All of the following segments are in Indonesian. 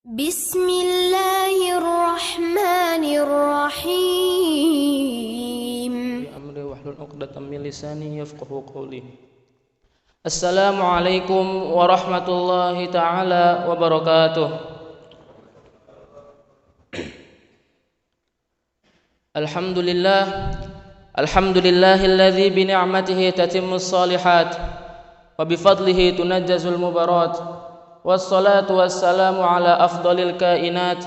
Bismillahirrahmanirrahim. Amri wahlul 'uqdatam min lisani yafqahu qawli. Assalamualaikum warahmatullahi taala wabarakatuh. Alhamdulillahilladzi bi ni'matihi tatimmus shalihat wa bi fadlihi tunazzazul mubarat. Wassalatu wassalamu ala afdalil kainat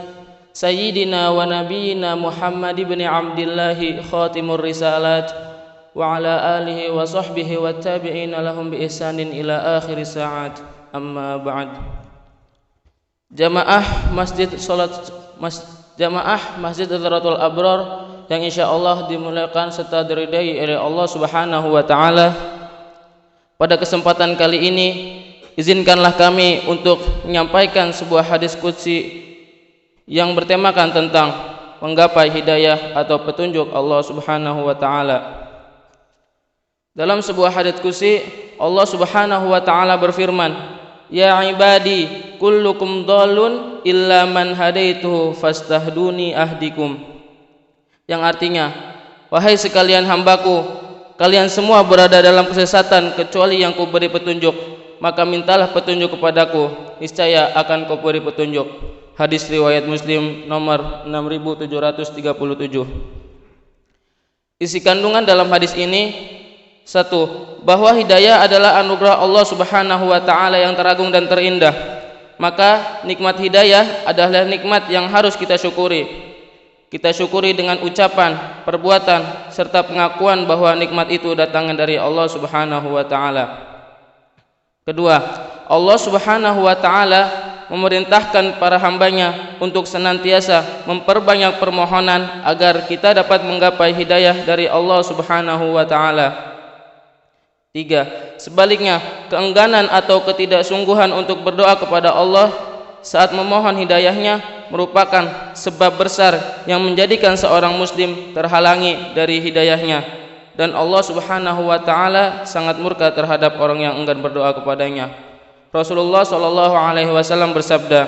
sayyidina wa nabiyyina Muhammad ibn Abdillah khatimur risalat wa ala alihi wa sahbihi wa tabi'ina lahum bi ihsanin ila akhir sa'at. Amma ba'd. Jamaah Masjid Hadratul Abrar yang insyaallah dimuliakan serta diridai oleh Allah Subhanahu wa taala. Pada kesempatan kali ini izinkanlah kami untuk menyampaikan sebuah hadis qudsi yang bertemakan tentang menggapai hidayah atau petunjuk Allah Subhanahu wa taala. Dalam sebuah hadis qudsi Allah Subhanahu wa taala berfirman, "Ya ibadi, kullukum dhalun illa man hadaituhu fastahduni ahdikum." Yang artinya, wahai sekalian hambaku, kalian semua berada dalam kesesatan kecuali yang kuberi petunjuk. Maka mintalah petunjuk kepadaku, niscaya akan kau beri petunjuk. Hadis riwayat Muslim nomor 6737. Isi kandungan dalam hadis ini: 1. Bahwa hidayah adalah anugerah Allah Subhanahu wa taala yang teragung dan terindah. Maka nikmat hidayah adalah nikmat yang harus kita syukuri. Kita syukuri dengan ucapan, perbuatan, serta pengakuan bahwa nikmat itu datangnya dari Allah Subhanahu wa taala. Kedua, Allah Subhanahu wa taala memerintahkan para hambanya untuk senantiasa memperbanyak permohonan agar kita dapat menggapai hidayah dari Allah Subhanahu wa taala. 3. Sebaliknya, keengganan atau ketidaksungguhan untuk berdoa kepada Allah saat memohon hidayahnya merupakan sebab besar yang menjadikan seorang muslim terhalangi dari hidayahnya. Dan Allah Subhanahu wa taala sangat murka terhadap orang yang enggan berdoa kepadanya. Rasulullah sallallahu alaihi wasallam bersabda,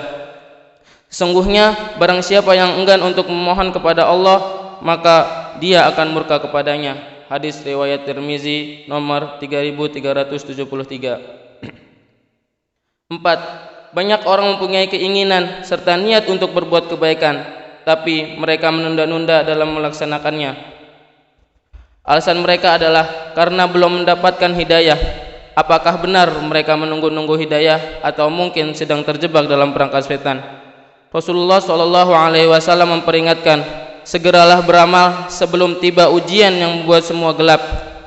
"Sesungguhnya barang siapa yang enggan untuk memohon kepada Allah, maka dia akan murka kepadanya." Hadis riwayat Tirmizi nomor 3373. 4. Banyak orang mempunyai keinginan serta niat untuk berbuat kebaikan, tapi mereka menunda-nunda dalam melaksanakannya. Alasan mereka adalah karena belum mendapatkan hidayah. Apakah benar mereka menunggu-nunggu hidayah atau mungkin sedang terjebak dalam perangkap setan? Rasulullah sallallahu alaihi wasallam memperingatkan, segeralah beramal sebelum tiba ujian yang membuat semua gelap.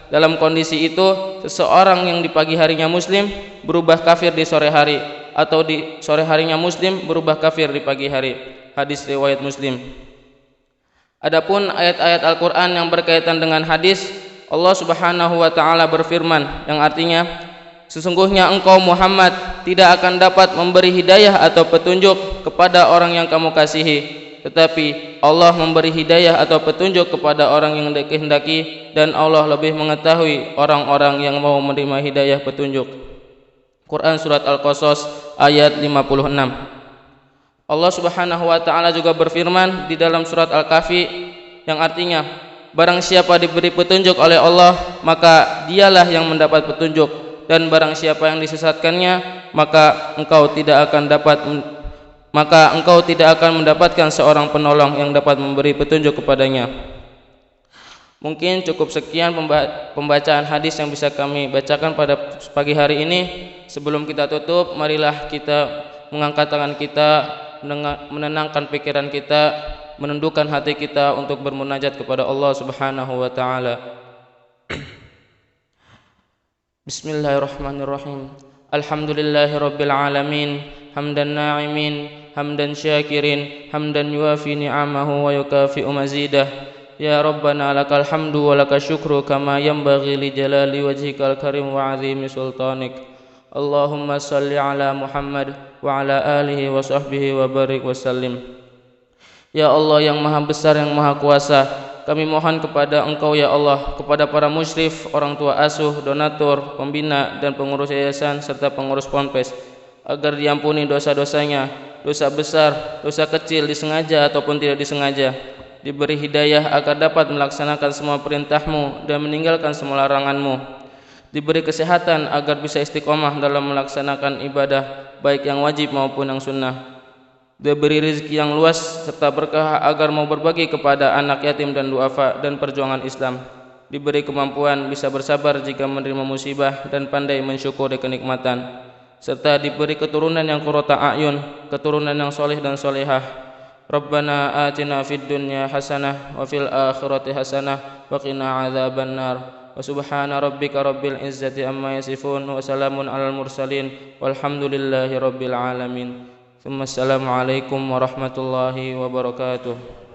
Dalam kondisi itu, seseorang yang di pagi harinya muslim berubah kafir di sore hari, atau di sore harinya muslim berubah kafir di pagi hari. Hadis riwayat Muslim. Adapun ayat-ayat Al-Quran yang berkaitan dengan hadis, Allah Subhanahu wa ta'ala berfirman yang artinya, sesungguhnya engkau Muhammad tidak akan dapat memberi hidayah atau petunjuk kepada orang yang kamu kasihi, tetapi Allah memberi hidayah atau petunjuk kepada orang yang dikehendaki, dan Allah lebih mengetahui orang-orang yang mau menerima hidayah petunjuk. Quran Surat Al-Qasas ayat 56. Allah Subhanahu wa taala juga berfirman di dalam surat Al-Kahfi yang artinya, barang siapa diberi petunjuk oleh Allah, maka dialah yang mendapat petunjuk, dan barang siapa yang disesatkannya, maka engkau tidak akan mendapatkan seorang penolong yang dapat memberi petunjuk kepadanya. Mungkin cukup sekian pembacaan hadis yang bisa kami bacakan pada pagi hari ini. Sebelum kita tutup, marilah kita mengangkat tangan kita, menenangkan pikiran kita, menundukkan hati kita untuk bermunajat kepada Allah Subhanahu wa taala. Bismillahirrahmanirrahim. Alhamdulillahirabbil alamin, hamdan na'imin, hamdan syakirin, hamdan yuafi ni'amahu wa yukafi'u mazidah. Ya Rabbana lakal hamdu wa lakal syukru kama yanbaghi li jalali wajhikal karim wa 'azimi sultanik. Allahumma salli ala Muhammad wa ala alihi wa sahbihi wa barik wa sallim. Ya Allah yang maha besar, yang maha kuasa, kami mohon kepada Engkau ya Allah, kepada para musyrif, orang tua asuh, donatur, pembina dan pengurus yayasan serta pengurus ponpes, agar diampuni dosa-dosanya, dosa besar, dosa kecil disengaja ataupun tidak disengaja. Diberi hidayah agar dapat melaksanakan semua perintah-Mu dan meninggalkan semua larangan-Mu. Diberi kesehatan agar bisa istiqomah dalam melaksanakan ibadah baik yang wajib maupun yang sunnah. Diberi rezeki yang luas serta berkah agar mau berbagi kepada anak yatim dan duafa dan perjuangan Islam. Diberi kemampuan bisa bersabar jika menerima musibah dan pandai mensyukuri kenikmatan, serta diberi keturunan yang qurrata a'yun, keturunan yang soleh dan solehah. Rabbana atina fid dunya hasanah wa fil akhirati hasanah wa qina adzabannar. Wa subhana rabbika rabbil izzati amma yasifun wa salamun alal mursalin walhamdulillahi rabbil alamin. Assalamualaikum warahmatullahi wabarakatuh.